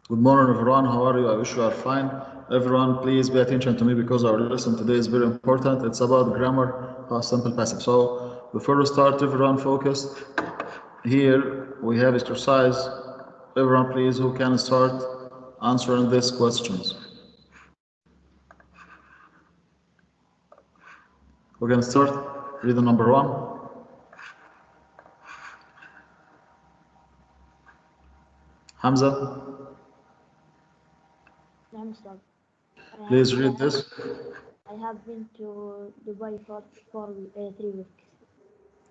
Good morning, everyone. How are you? I wish you are fine. Everyone, please pay attention to me because our lesson today is very important. It's about grammar, past simple, passive. So before we start, everyone focus. Here we have exercise. Everyone, please, who can start answering these questions? We're going to start. Read the number one. Hamza, please read this. I have been to Dubai for 3 weeks.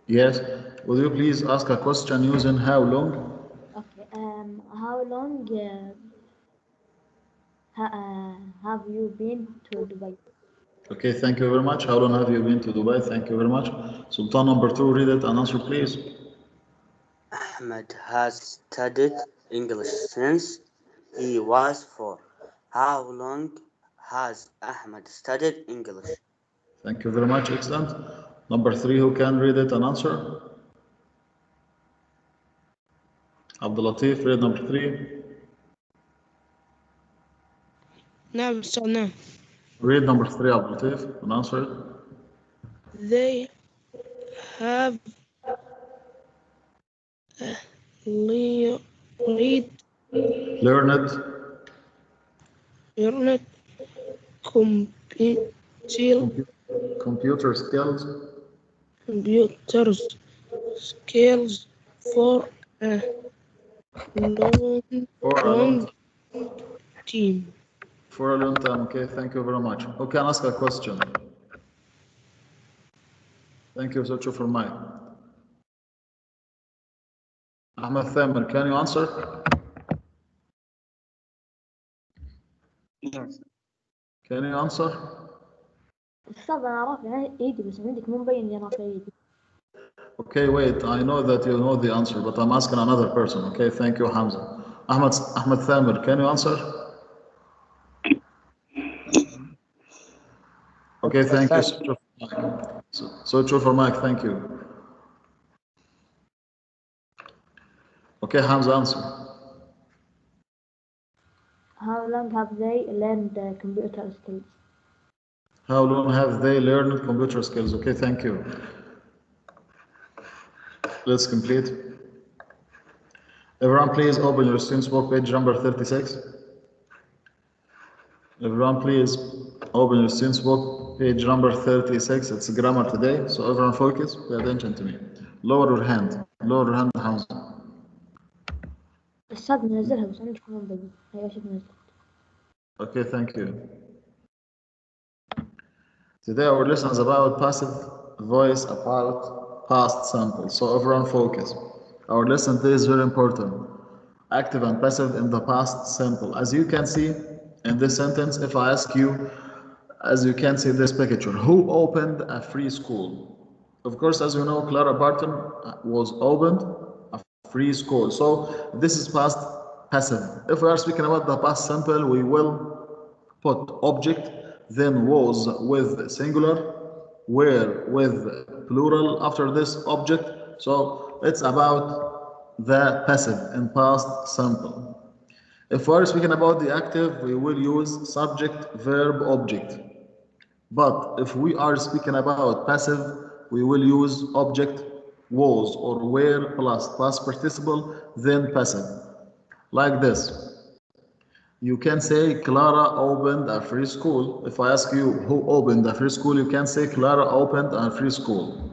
Yes. Will you please ask a question using how long? Okay. How long have you been to Dubai? Okay, thank you very much. How long have you been to Dubai? Thank you very much. Sultan number two, read it and answer, please. Ahmed has studied English since he was 4. How long has Ahmed studied English? Thank you very much. Excellent. Number three, who can read it and answer? Abdul Latif, read number three. نعم أستاذ نعم. Read number three, Abdul Latif, and answer it. They have Learned learned computer skills computer skills for a long time. For a long time. Okay, thank you very much. Who can ask a question? Thank you. Search for mic. Ahmed Thamer, can you answer? Yes. Can you answer? أستاذ أنا رافع إيدي بس عندك مو مبين إني رافع إيدي. Okay, wait. I know that you know the answer, but I'm asking another person. Okay, thank you, Hamza. Ahmed Thamer, can you answer? Okay, thank you. Search for mic. Thank you. Okay, Hamza, answer. How long have they learned computer skills? How long have they learned computer skills? Okay, thank you. Let's complete. Everyone, please open your student's book, page number 36. Everyone, please open your student's book, page number 36. It's grammar today, so everyone focus, pay attention to me. Lower your hand, Hamza. أستاذ منزلها بس عندكم مو مبين. أيوة شوف نزلت. Okay, thank you. Today our lesson is about passive voice, about past simple. So everyone focus. Our lesson today is very important. Active and passive in the past simple. As you can see in this sentence, if I ask you, as you can see this picture, who opened a free school? Of course, as you know, Clara Barton was opened a free school. So this is past passive. If we are speaking about the past simple, we will put object, then was with singular, were with plural after this object. So it's about the passive in past simple. If we're speaking about the active, we will use subject, verb, object. But if we are speaking about passive, we will use object, was or were plus past participle, then passive. Like this. You can say Clara opened a free school. If I ask you who opened a free school, you can say Clara opened a free school.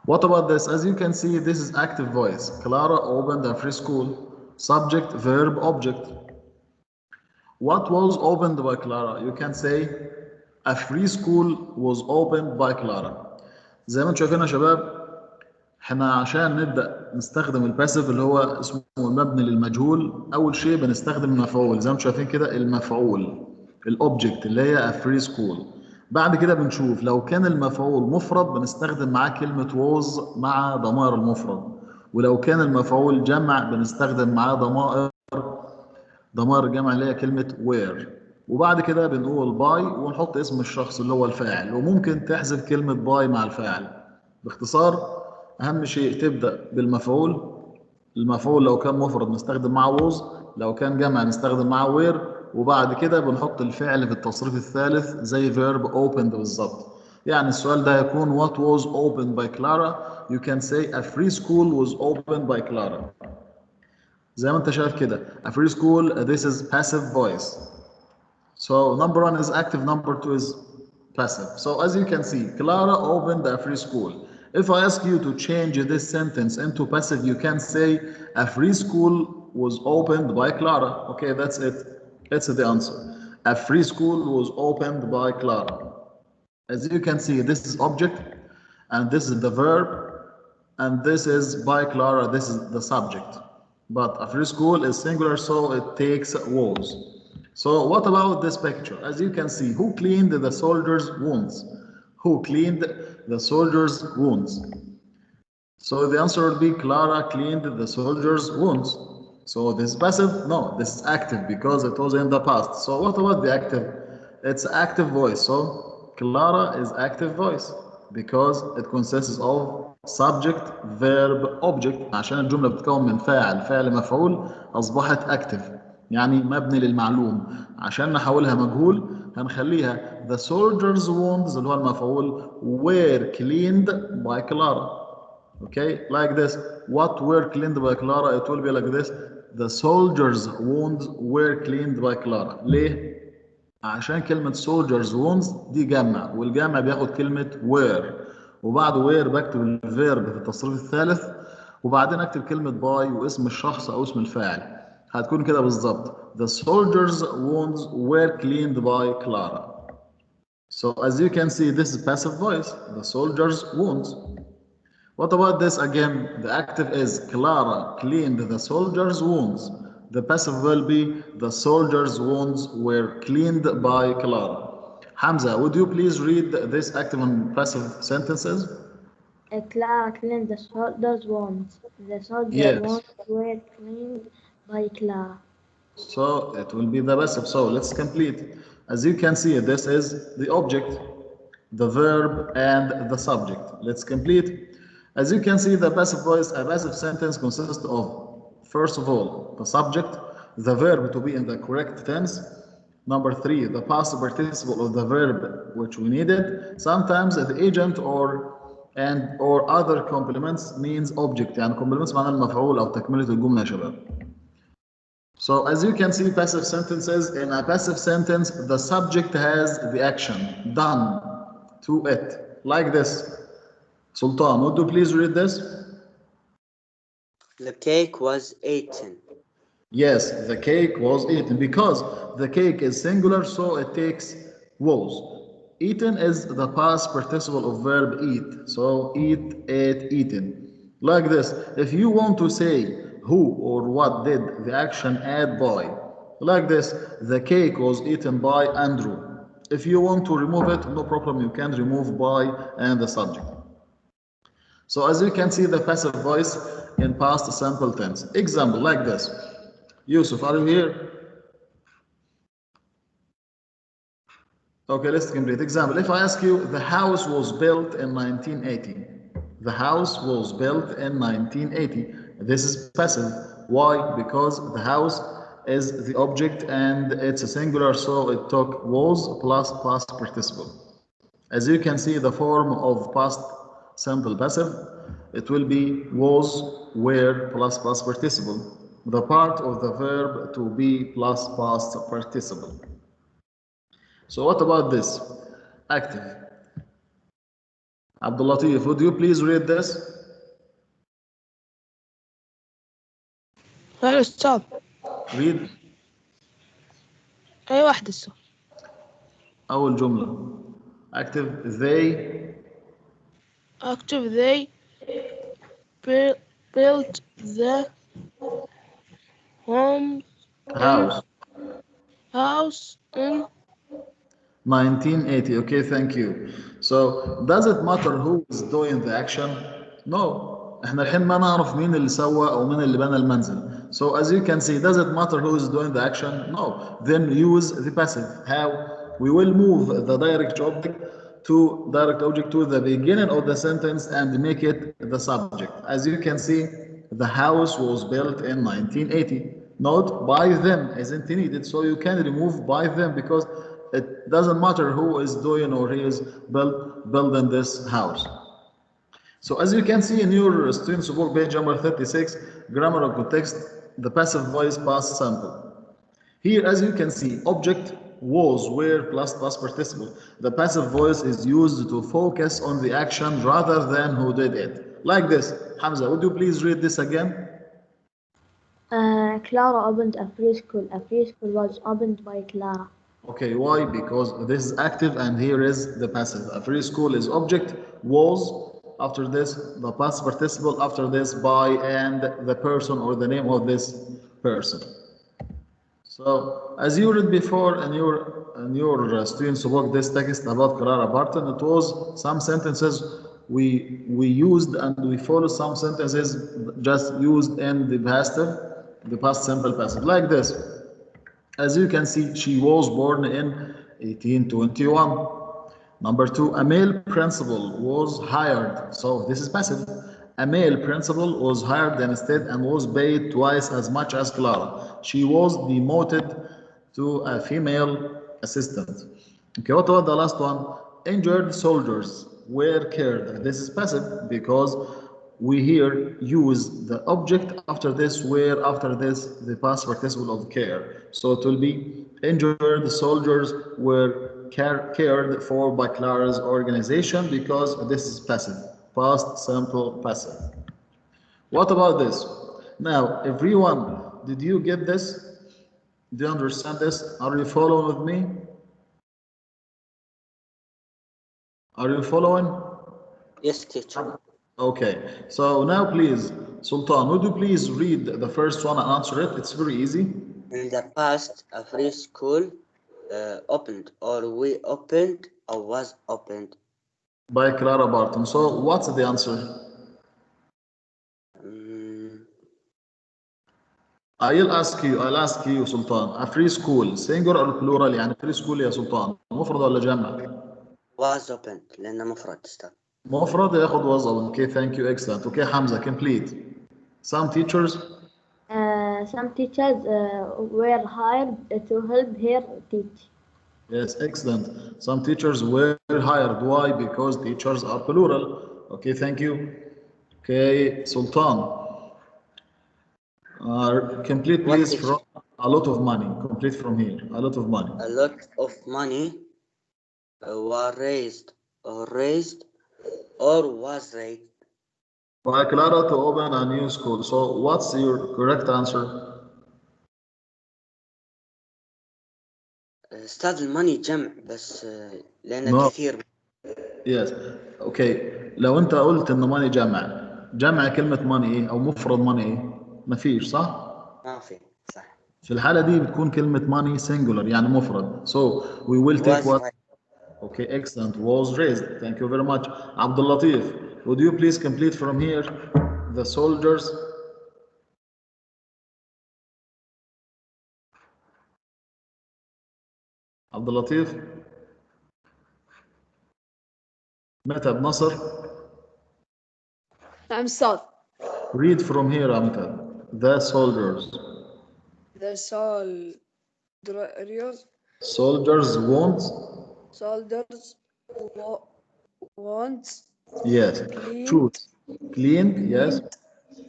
What about this? As you can see, this is active voice. Clara opened a free school. Subject, verb, object. What was opened by Clara? You can say a free school was opened by Clara. زي ما انتم شايفين يا شباب، احنا عشان نبدا نستخدم الباسيف اللي هو اسمه المبني للمجهول، اول شيء بنستخدم المفعول زي ما انتم شايفين كده، المفعول الاوبجكت اللي هي فري سكول. بعد كده بنشوف لو كان المفعول مفرد بنستخدم معاه كلمه was مع ضمائر المفرد، ولو كان المفعول جمع بنستخدم معاه ضمائر الجمع اللي هي كلمه were. وبعد كده بنقول باي ونحط اسم الشخص اللي هو الفاعل، وممكن تحذف كلمه باي مع الفاعل. باختصار أهم شيء تبدأ بالمفعول. المفعول لو كان مفرد نستخدم معه was، لو كان جمع نستخدم معاه where، وبعد كده بنحط الفعل في التصريف الثالث زي verb opened بالظبط. يعني السؤال ده هيكون what was opened by Clara. You can say a free school was opened by Clara. زي ما انت شايف كده a free school, this is passive voice. So number one is active, number two is passive. So as you can see, Clara opened a free school. If I ask you to change this sentence into passive, you can say a free school was opened by Clara. Okay, that's it. That's the answer. A free school was opened by Clara. As you can see, this is object, and this is the verb, and this is by Clara, this is the subject. But a free school is singular, so it takes was. So what about this picture? As you can see, who cleaned the soldiers' wounds? Who cleaned the soldiers' wounds? So the answer would be Clara cleaned the soldiers' wounds. So this is passive? No, this is active because it was in the past. So what about the active? It's active voice. So Clara is active voice because it consists of subject, verb, object. عشان الجملة بتتكون من فاعل، فعل، مفعول، أصبحت active. يعني مبني للمعلوم. عشان نحولها مجهول هنخليها the soldiers' wounds اللي هو المفعول were cleaned by Clara. Okay, like this. What were cleaned by Clara? It will be like this. The soldiers' wounds were cleaned by Clara. ليه؟ عشان كلمة soldiers' wounds دي جمع، والجمع بياخد كلمة were، وبعد were بكتب الفيرب في التصريف الثالث، وبعدين اكتب كلمة by واسم الشخص أو اسم الفاعل. هتكون كده بالظبط. The soldiers' wounds were cleaned by Clara. So as you can see, this is passive voice. The soldiers' wounds. What about this again? The active is Clara cleaned the soldiers' wounds. The passive will be the soldiers' wounds were cleaned by Clara. Hamza, would you please read this active and passive sentences? Clara cleaned the soldiers' wounds. The soldier Yes. wounds were cleaned by Clara. So it will be the passive. So let's complete. As you can see, this is the object, the verb, and the subject. Let's complete. As you can see, the passive voice, a passive sentence consists of, first of all, the subject, the verb to be in the correct tense. Number three, the past participle of the verb which we needed. Sometimes the agent or other complements means object. يعني complements معناه المفعول أو تكملة الجملة يا شباب. So as you can see, passive sentences, in a passive sentence, the subject has the action done to it, like this. Sultan, would you please read this? The cake was eaten. Yes, the cake was eaten because the cake is singular, so it takes was. Eaten is the past participle of verb eat, so eat, ate, eaten. Like this, if you want to say who or what did the action add by, like this, the cake was eaten by Andrew. If you want to remove it, no problem, you can remove by and the subject. So as you can see, the passive voice in past simple tense. Example like this. Yusuf, are you here? Okay, let's complete. Example, if I ask you, the house was built in 1980. The house was built in 1980. This is passive. Why? Because the house is the object and it's a singular, so it took was plus past participle. As you can see, the form of past simple passive, it will be was, were plus past participle. The part of the verb to be plus past participle. So what about this? Active. Abdul Latif, would you please read this? هلا أستاذ. Read أي واحدة السؤال. أول جملة. Active, they Active they built the home in house. house in 1980. Okay, thank you. So does it matter who is doing the action? No. احنا الحين ما نعرف مين اللي سوى او مين اللي بنى المنزل. So as you can see, does it matter who is doing the action? No. Then use the passive. How? We will move the direct object to the beginning of the sentence and make it the subject. As you can see, the house was built in 1980. Not by them isn't needed, so you can remove by them because it doesn't matter who is doing or he is building this house. So as you can see in your student support page number 36, grammar of context, the passive voice past sample. Here, as you can see, object was where plus past participle. The passive voice is used to focus on the action rather than who did it. Like this. Hamza, would you please read this again? Clara opened a preschool. A preschool was opened by Clara. Okay, why? Because this is active and here is the passive. A free school is object, was, after this, the past participle, after this, by, and the person or the name of this person. So, as you read before in your student support this text about Clara Barton, it was some sentences we used and we follow some sentences just used in the passive, the past simple passive, like this. As you can see, she was born in 1821. Number two, a male principal was hired. So this is passive. A male principal was hired instead and was paid twice as much as Clara. She was demoted to a female assistant. Okay, what about the last one? Injured soldiers were cared. This is passive because we here use the object after this, where after this, the past participle of care. So it will be injured soldiers were cared for by Clara's organization because this is passive, past simple passive. What about this? Now, everyone, did you get this? Do you understand this? Are you following with me? Are you following? Yes, teacher. Okay, so now please, Sultan, would you please read the first one and answer it? It's very easy. In the past, a free school opened, or we opened, or was opened. By Clara Barton. So what's the answer? Mm, I'll ask you Sultan. A free school singular or plural يعني free school يا سلطان مفرد ولا جمع؟ was opened لأنه مفرد استاذ. مفرد ياخد وظب. Okay, thank you, excellent. Okay, Hamza, complete. Some teachers. Some teachers were hired to help her teach. Yes, excellent. Some teachers were hired. Why? Because teachers are plural. Okay, thank you. Okay, Sultan. Complete What please teacher? from a lot of money. Complete from here. A lot of money. A lot of money were raised, or was raised. By Clara to open a new school. So what's your correct answer? استاذ الماني جمع بس لأنه No. كثير. Yes. Okay. لو انت قلت ان ماني جمع كلمة ماني ايه او مفرد ماني ايه؟ مفيش صح؟ ما في صح. في الحالة دي بتكون كلمة ماني singular يعني مفرد. So we will take was what? raised. Okay, excellent. Was raised. Thank you very much. Abdul Latif, would you please complete from here the soldiers? Abdul Latif. متى نصر. نعم أستاذ. Read from here متى. The soldiers. The soldiers Soldiers won't. want Yes. Choose. Cleaned. Yes.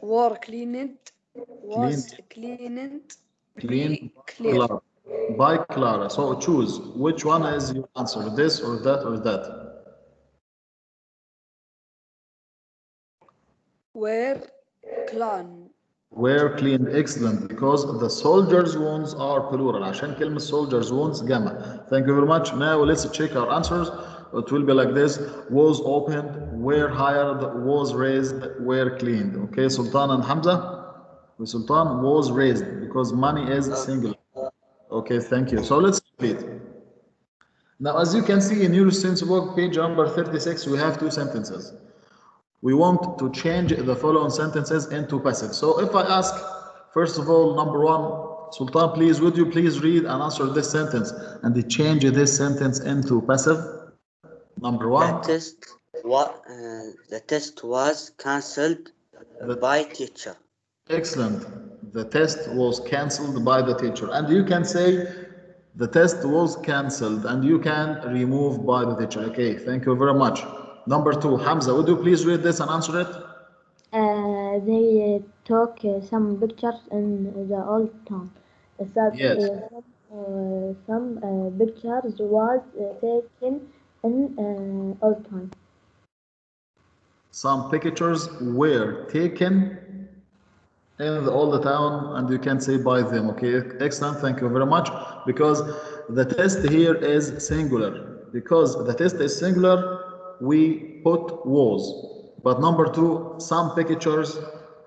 were cleaned, was Cleaned. cleaned, Cleaned. be clear. Clara. By Clara. So choose. Which one is your answer? This or that or that? Were clean. Were cleaned. Excellent. Because the soldiers' wounds are plural. عشان كلمة soldiers' wounds جمع. Thank you very much. Now let's check our answers. It will be like this. Was opened, were hired, was raised, were cleaned. Okay, Sultan and Hamza? Sultan was raised because money is singular. Okay, thank you. So let's repeat. Now, as you can see in your students book, page number 36, we have two sentences. We want to change the following sentences into passive. So if I ask, first of all, number one, Sultan, please, would you please read and answer this sentence and change this sentence into passive? Number one. The test was cancelled by teacher. Excellent. The test was cancelled by the teacher. And you can say the test was cancelled and you can remove by the teacher. Okay, thank you very much. Number two, Hamza, would you please read this and answer it? They took some pictures in the old town. That Yes. some pictures was taken in old town. Some pictures were taken in the old town and you can say by them. Okay, excellent, thank you very much. Because the test here is singular. Because the test is singular, we put was. But number two, some pictures,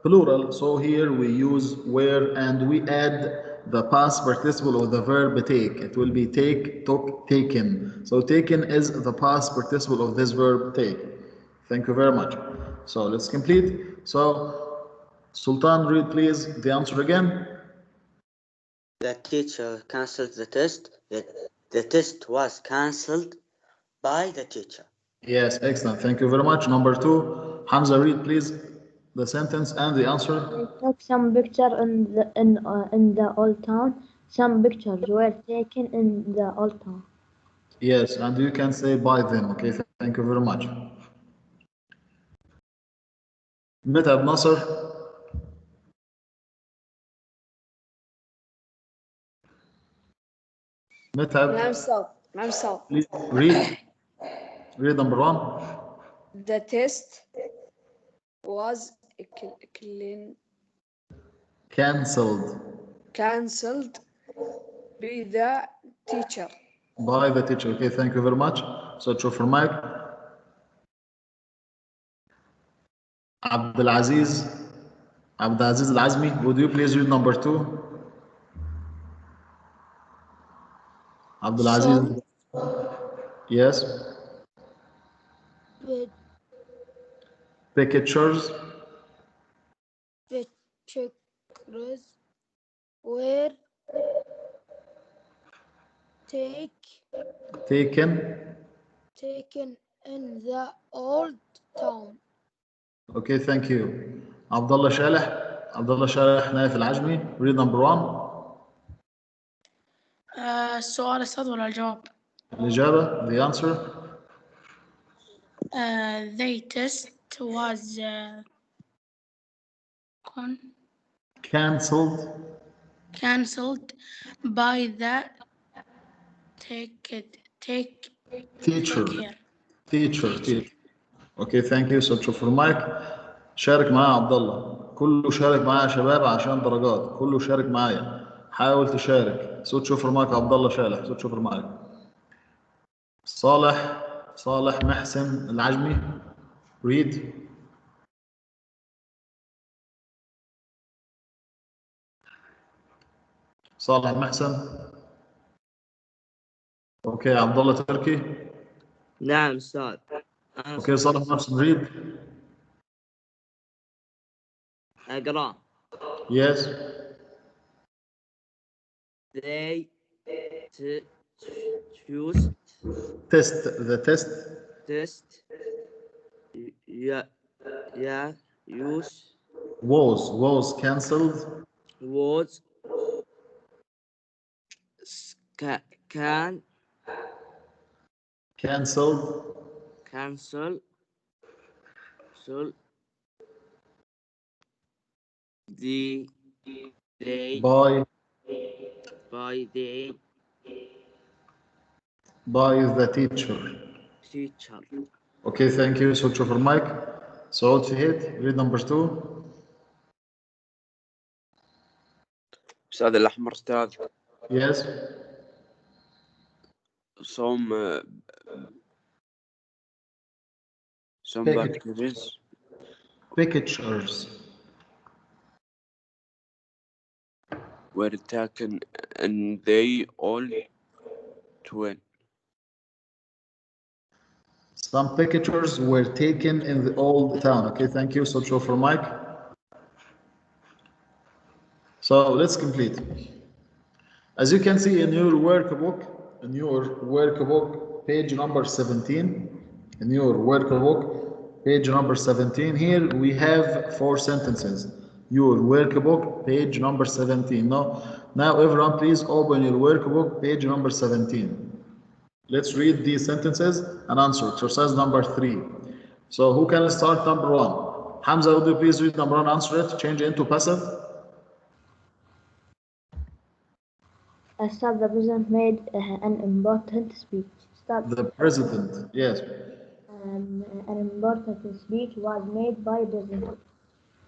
plural. So here we use were and we add the past participle of the verb take. It will be take, took, taken. So taken is the past participle of this verb take. Thank you very much. So let's complete. So Sultan, read please the answer again. The teacher cancelled the test. The test was cancelled by the teacher. Yes, excellent. Thank you very much. Number two, Hamza, read please the sentence and the answer. They took some picture in the old town. Some pictures were taken in the old town. Yes, and you can say by them. Okay, thank you very much. Metab Nasser, نعم Metab, صار نعم صار. please read number one. The test was clean Cancelled cancelled by the teacher. by the teacher. Okay, thank you very much. So, for Mike, Abdulaziz, Abdulaziz Al Azmi, would you please read number two? Abdulaziz, Some yes. pictures Pictures were take, taken. taken in the old town. Okay, thank you. Abdullah Shalih, Abdullah Shalih Naif Al Ajmi, read number one. السؤال أستاذ ولا الجواب؟ الإجابة, the answer. The test was Cancelled. cancelled by the take Teacher. care. Teacher. Okay, thank you. So تشوف المايك. شارك معايا عبد الله. كله شارك معايا يا شباب عشان درجات. كله شارك معايا. حاول تشارك. صوت شوف المايك عبد الله شالح. صوت شوف المايك. صالح محسن العجمي. read. صالح محسن. اوكي عبد الله تركي. نعم أستاذ. اوكي صالح محسن read. أقرأ. Yes. They choose Test. The test. test. Use Was cancelled. was can Cancelled. cancel the day By the the teacher. teacher. Okay, thank you. Switch over mic. Saud Fihid, read number two. أستاذ الأحمر أستاذ. Yes. Some pictures Pictures were taken and they all twin. Some pictures were taken in the old town. Okay, thank you. Switch over mic. So let's complete. As you can see in your workbook, page number 17, in your workbook, page number 17, here we have 4 sentences. your workbook, page number 17. Now everyone please open your workbook, page number 17. Let's read these sentences and answer. Exercise number 3. So who can start number 1? Hamza, would you please read number 1, answer it, change it into passive? Start. The president made an important speech. Start. The president, yes. An important speech was made by President.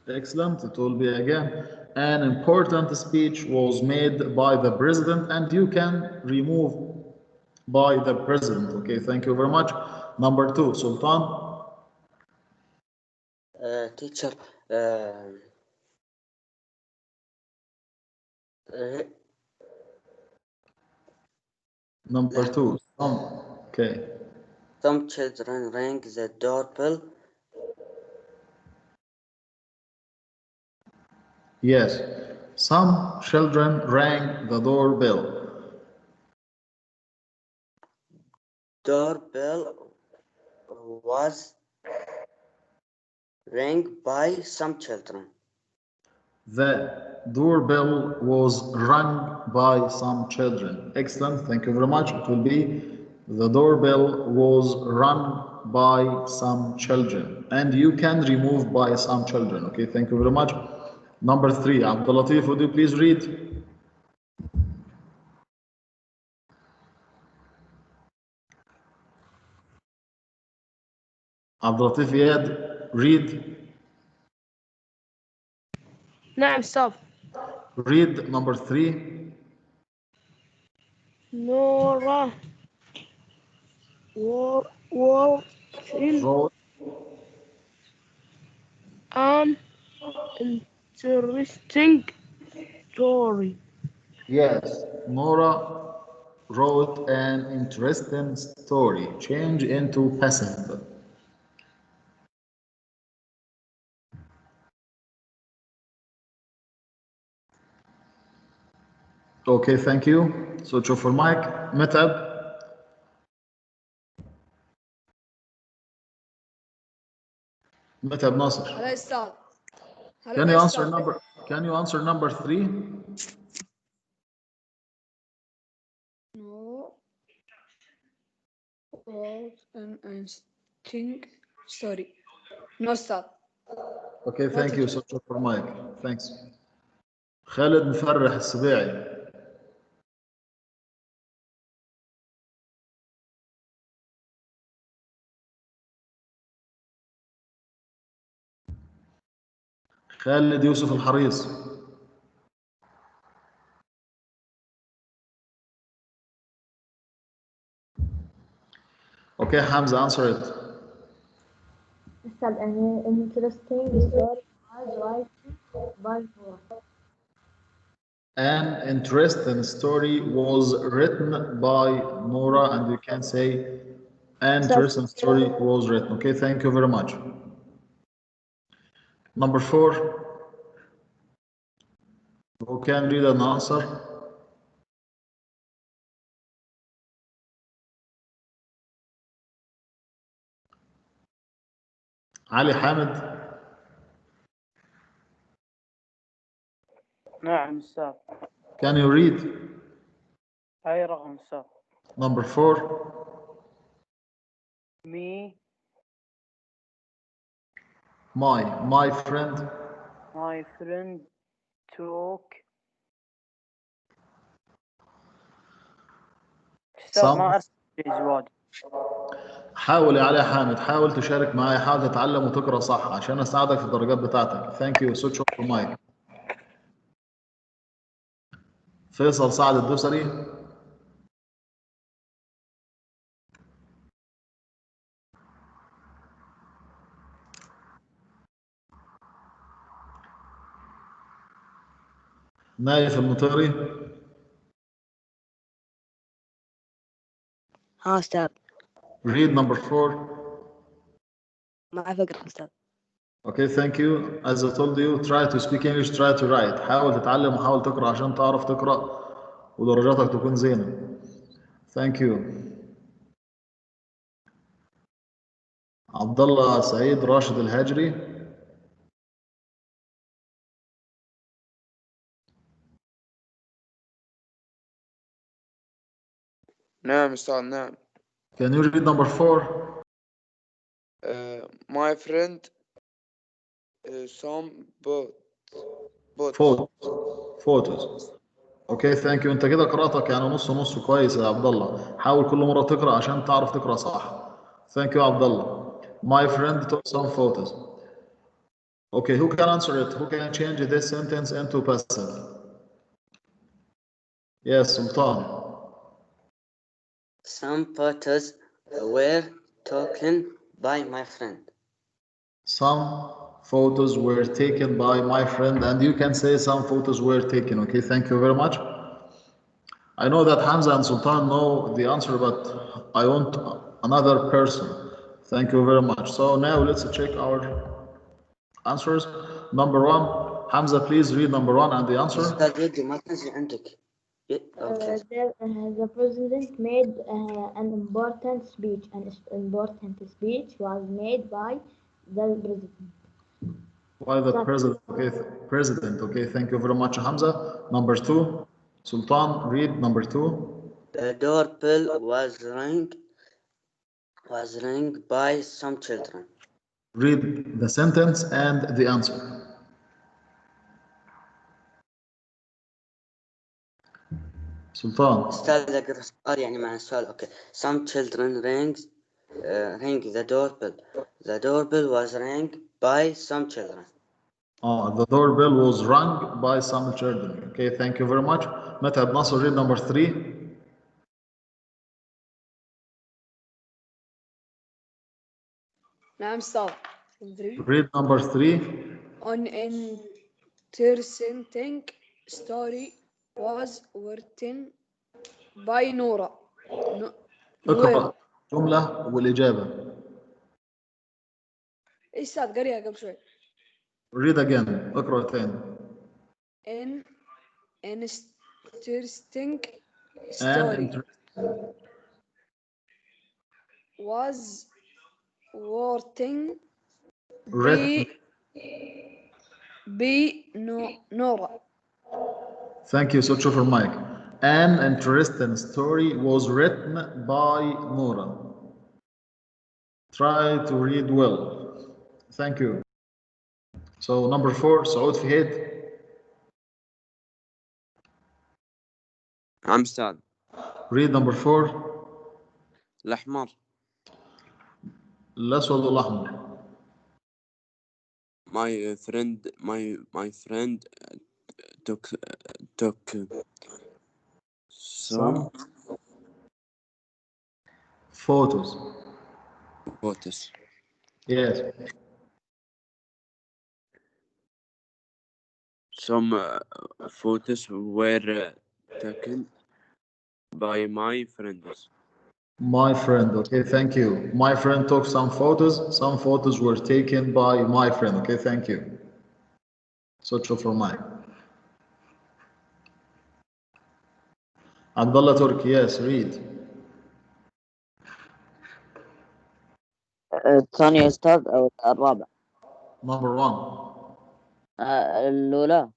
Excellent. It will be again. An important speech was made by the president, and you can remove by the president. Okay, thank you very much. Number 2, Sultan. Teacher, Number 2, okay. some children rang the doorbell. Yes, some children rang the doorbell. Doorbell was rang by some children. The doorbell was rung by some children. Excellent, thank you very much. It will be the doorbell was rung by some children. And you can remove by some children. Okay, thank you very much. Number 3, Abdul Latif, would you please read? Abdul Latif Iyad, read. نعم stop. Read number 3. Nora wrote Wrote. an interesting story. Yes, Nora wrote an interesting story. Change into passive. Okay, thank you. Switch off your mic. Metab. Metab Nasser. هلا أستاذ. Can you answer number? Can you answer number 3? No. Wrote an interesting story. No أستاذ. Okay, thank you. Switch off your mic. Thanks. خالد مفرح السبيعي. خالد يوسف الحريص. Okay, Hamza, answer it. Start. An interesting story was written by Nora. An interesting story was written by Nora, and you can say an interesting story was written. Okay, thank you very much. Number 4. Who can read an answer? علي حامد. نعم أستاذ. Can you read? أي رقم أستاذ؟ Number 4. Me, My friend. my friend took. أستاذ ما أعرف الجواد. حاول يا علي حامد، حاول تشارك معايا، حاول تتعلم وتقرا صح عشان اساعدك في الدرجات بتاعتك. Thank you. Switch off your mic. فيصل سعد الدوسري. نايف المطيري. ها أستاذ. Read number 4. ما أعرف أقرأ أستاذ. Okay, thank you. As I told you, try to speak English, try to write. حاول تتعلم وحاول تقرا عشان تعرف تقرا ودرجاتك تكون زينة. Thank you. عبد الله سعيد راشد الهاجري. نعم أستاذ نعم. Can you read number 4? My friend some boats. Photos. اوكي ثانك يو. انت كده قراءتك يعني نص نص كويس يا عبد الله. حاول كل مره تقرا عشان تعرف تقرا صح. ثانك يو يا عبد الله. My friend took some photos. Okay, who can answer it? Who can change this sentence into passive? Yes, Sultan. Some photos were taken by my friend. Some photos were taken by my friend, and you can say some photos were taken. Okay, thank you very much. I know that Hamza and Sultan know the answer, but I want another person. Thank you very much. So now let's check our answers. Number 1, Hamza, please read number 1 and the answer. أستاذ يدي ما تنزل عندك. Okay. The president made an important speech. An important speech was made by the president. By the president. Okay, president. Okay, thank you very much, Hamza. Number 2, Sultan, read number 2. The doorbell was rang by some children. Read the sentence and the answer. Sultan. أستاذ أقرأ السؤال يعني مع السؤال. Okay. Some children rang the doorbell. The doorbell was rang by some children. The doorbell was rung by some children. Okay, thank you very much. Method Nasser, read number 3. نعم أستاذ. Read number 3. An interesting story was written by Nora. اقرأ جملة والإجابة. إيش أستاذ قريها قبل شوي. Read again. اقرأ تاني. An interesting story was written by Nora. Thank you. Switch over mic. An interesting story was written by Nora. Try to read well. Thank you. So number 4, سعود فهيد. نعم أستاذ. Read number 4. الأحمر. الأسود والأحمر. My friend took some photos. Yes. Some photos were taken by my friends. My friend. Okay, thank you. My friend took some photos. Some photos were taken by my friend. Okay, thank you. Switch over mic. Abdullah Turki, yes, read. الثاني يا أستاذ أو الرابع؟ Number 1. الأولى.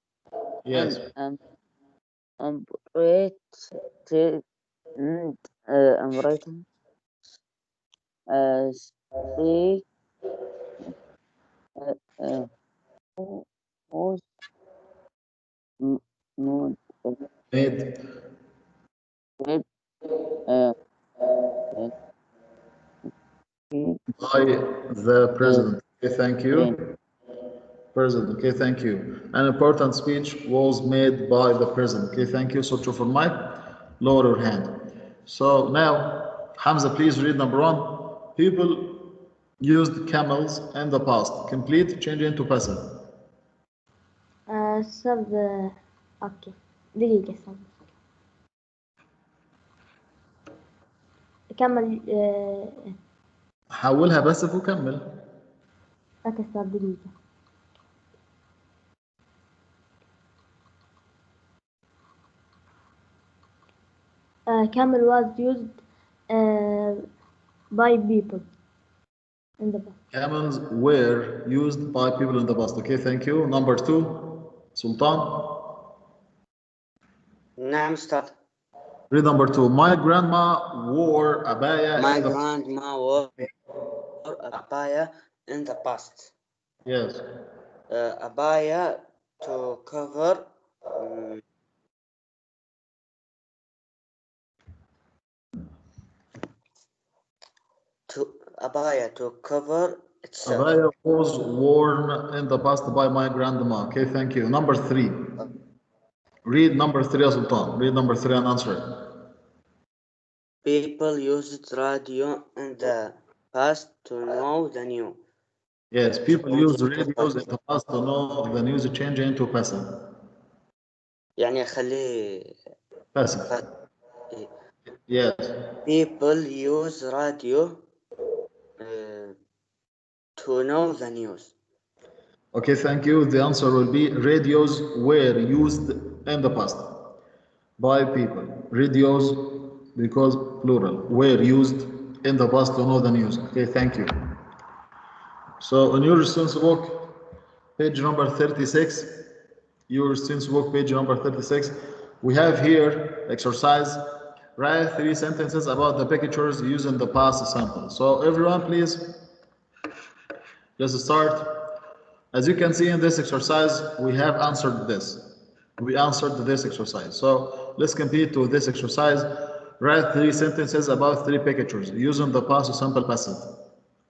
Yes. Made by the president. Okay, thank you. President. Okay, thank you. An important speech was made by the president. Okay, thank you. Switch over mic. Lower your hand. So now, Hamza, please read number 1. People used camels in the past. Complete, change into passive. Okay. دقيقة صب. كمل. حولها باسف وكمل. اوكي صار دقيقة. camel was used by people in the past. Camels were used by people in the past. Okay, thank you. Number 2, Sultan. نعم أستاذ. Read number 2. My grandma wore abaya My in the... grandma wore abaya in the past. Yes. Abaya to cover. mm, Abaya to cover itself. Abaya was worn in the past by my grandma. Okay, thank you. Number 3. Read number 3, ya Sultan. Read number 3 and answer it. People used radio in the past to know the news. Yes, people use Changing to radios in passive. the past to know the news change into passive. يعني أخليه Passive. إيه. Yes. People use radio uh, to know the news. Okay, thank you. The answer will be radios were used in the past by people. Radios, because plural, were used in the past to know the news. Okay, thank you. So on your students book, page number 36, your students book, page number 36, we have here exercise. Write 3 sentences about the pictures using the past sample. So everyone, please, let's start. As you can see in this exercise, we have answered this. We answered this exercise. So let's complete with this exercise. Write 3 sentences about 3 pictures using the past simple passive.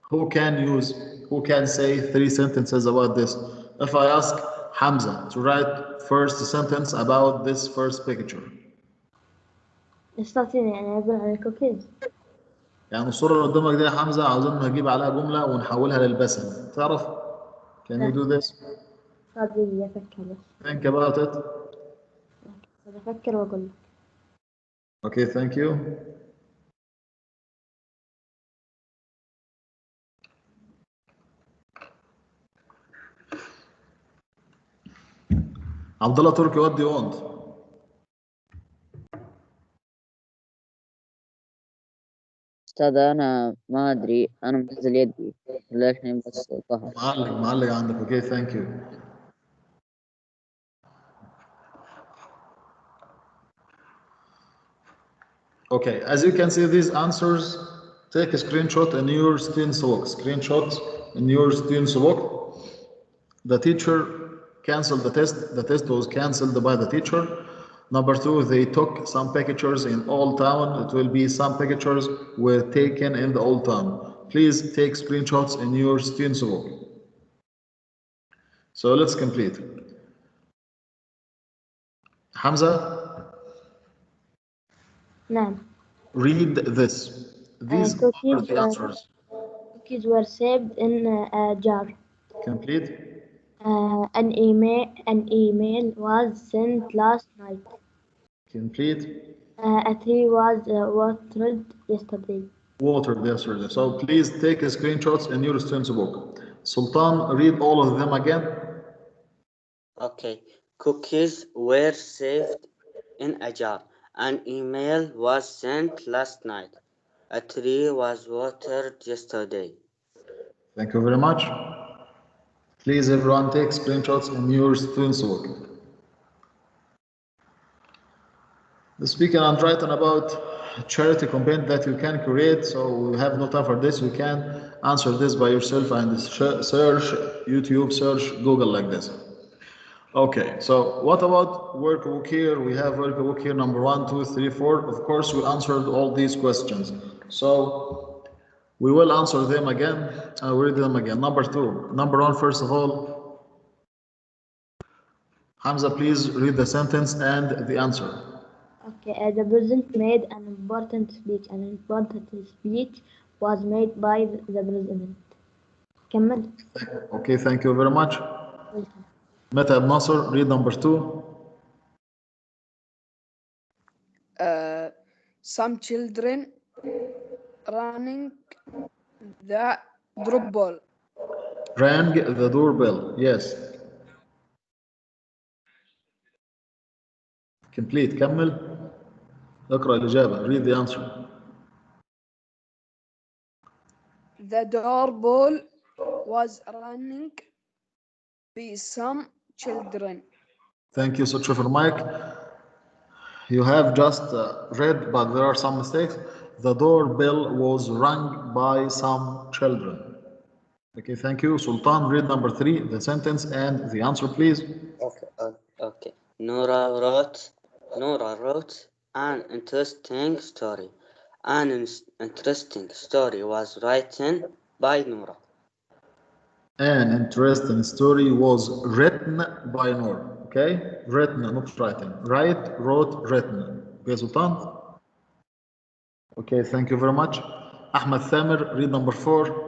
Who can say 3 sentences about this? If I ask Hamza to write first sentence about this first picture. استطيع يعني أقول على الكوكيز. يعني الصورة اللي قدامك دي يا حمزة عاوزين نجيب عليها جملة ونحولها للبسم. تعرف؟ Can you do this? صدقني أفكر بس. Think about it. أفكر وأقول لك. Okay, thank you. عبد الله تركي, what do you want? أستاذ أنا ما أدري، أنا منزل يدي ليش بس ظهر. معلق عندك. Okay, thank you. Okay, as you can see these answers, take a screenshot in your student's book. Screenshots in your student's book. The teacher canceled the test. The test was canceled by the teacher. Number 2, they took some pictures in Old Town. It will be some pictures were taken in the Old Town. Please take screenshots in your student's book. So let's complete. Hamza? نعم. Read this. These are the answers. Cookies were saved in a jar. Complete. An email was sent last night. Complete. A tree was watered yesterday. Watered yesterday. So please take screenshots in your student's book. Sultan, read all of them again. Okay. Cookies were saved in a jar. An email was sent last night. A tree was watered yesterday. Thank you very much. Please everyone take screenshots in your student's book. Speaking and writing about charity campaign that you can create, so we have no time for this. You can answer this by yourself and search YouTube, search Google like this. Okay, so what about workbook here? We have workbook here number 1, 2, 3, 4. Of course, we answered all these questions. So we will answer them again. I will read them again. Number 2. Number 1, first of all, Hamza, please read the sentence and the answer. Okay, the president made an important speech. An important speech was made by the president. كمل. Okay, thank you very much. Welcome. Meta Nasser, read number 2. Some children running the doorbell. Rang the doorbell. Yes. Complete. كمل. اقرأ الإجابة. Read the answer. The doorbell was running by some children. Thank you. Switch off your mic. You have just read, but there are some mistakes. The doorbell was rung by some children. Okay, thank you. Sultan, read number 3, the sentence and the answer, please. Okay. Nora wrote an interesting story. Interesting story was written by Nora. An interesting story was written by Noor. Okay, written, not writing. Write, wrote, written. Okay, Sultan. Okay, thank you very much. Ahmed Thamer, read number 4.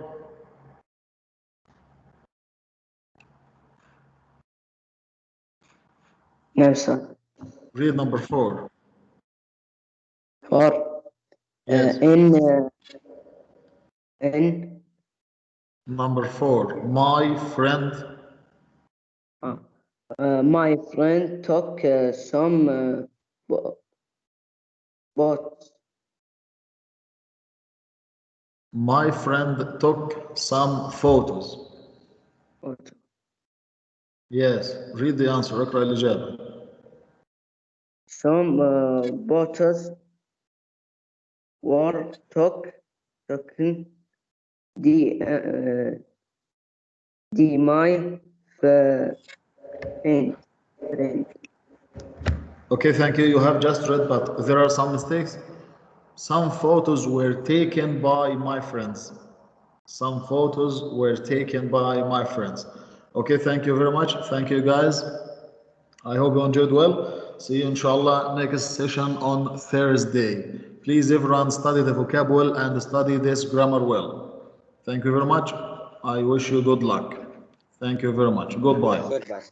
No, sir. Read number 4. For Yes. in Number 4. My friend. my friend took some boats. My friend took some photos. Yes. Read the answer. اقرأ الإجابة. Some boats were taken. My friend. Okay, thank you. You have just read, but there are some mistakes. Some photos were taken by my friends. Some photos were taken by my friends. Okay, thank you very much. Thank you, guys. I hope you enjoyed well. See you, inshallah, next session on Thursday. Please, everyone, study the vocab well and study this grammar well. Thank you very much. I wish you good luck. Thank you very much. Goodbye. Goodbye.